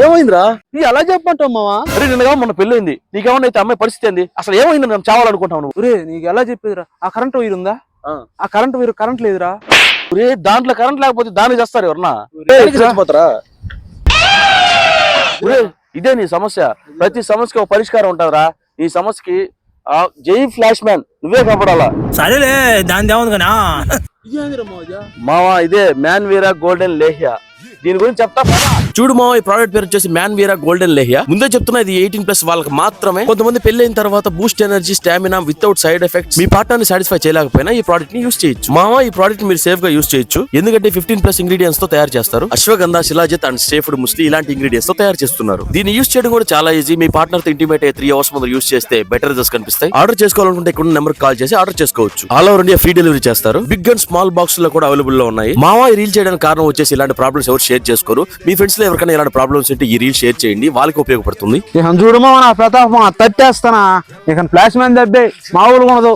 ఏమైందిరా? నీ ఎలా చెప్పంటావు మావా? అరే నిన్నగా మొన్న పెళ్ళైంది, నీకేమన్నా అయితే అమ్మాయి పరిస్థితి ఏంది? అసలు ఏమైంది? నేను చావాలనుకుంటావు నువ్వు? ఒరే నీకు ఎలా చెప్పేదిరా? ఆ కరెంట్ వైర్ ఉందా? ఆ కరెంట్ వైర్ కరెంట్ లేదురా. ఒరే దాంట్లో కరెంట్ లేకపోతే దాన్ని చేస్తారు ఎవరన్నా? చచ్చిపోతారా? ఒరే ఇదే నీ సమస్య. ప్రతి సమస్యకి ఒక పరిష్కారం ఉంటుందిరా. ఈ సమస్యకి జై ఫ్లాష్ మ్యాన్ నువ్వే కనపడాలా. సరేలే దాని దేవుంది కదా మావా, ఇదే మ్యాన్ వీరా గోల్డెన్ లేహియా. దీని గురించి చెప్తా. చూడు మావ, ఈ ప్రోడక్ట్ పేరు వచ్చేసి మ్యాన్ వీరా గోల్డెన్ లేహియా. ముందే చెప్తున్నా, ఇది 18+ వాళ్ళకి మాత్రమే. కొంతమంది పెళ్ళైన తర్వాత boost energy, stamina without side effects. మీ పార్ట్నర్ ని సాటిస్ఫై చేయలేకపోయినా ఈ ప్రోడక్ట్ ని యూస్ చేయొచ్చు. మావ, ఈ ప్రోడక్ట్ మీరు సేఫ్ గా యూస్ చేయొచ్చు. ఎందుకంటే 15+ ఇంగ్రీడియంట్స్ తో తయారు చేస్తారు. అశ్వగంధ, శిలాజిత్ అండ్ సేఫ్డ్ ముస్లి ఇలాంటి ఇంగ్రీడియంట్స్ తో తయారు చేస్తున్నారు. దీన్ని యూస్ చేయడం కూడా చాలా ఈజీ. మీ పార్ట్నర్ తో ఇంటిమేట్ 3 అవర్స్ ముందు యూస్ చేస్తే బెటర్ రిజల్ట్స్ కనిపిస్తాయి. ఆర్డర్ చేసుకోవాలనుకుంటే ఇక్కడ నెంబర్ కాల్ చేసి ఆర్డర్ చేసుకోవచ్చు. All over India free delivery చేస్తారు. బిగ్ అండ్ స్మాల్ బాక్స్ లో కూడా అవైలబుల్ లో ఉన్నాయి. మావా, ఈ రీల్ చేయడానికి కారణం వచ్చేసి ఇలాంటి ప్రాబ్లమ్స్ ఎవరు షేర్ చేసుకోరు. మీ ఫ్రెండ్స్ లో ఎవరికైనా ఇలాంటి ప్రాబ్లమ్స్ ఉంటే ఈ రీల్ షేర్ చేయండి, వాళ్ళకి ఉపయోగపడుతుంది. ఇక చూడమా నా ప్రతాపం తట్టేస్తానా. ఇక ఫ్లాష్ మ్యాన్ దబ్బే మామూలుగా ఉండదు.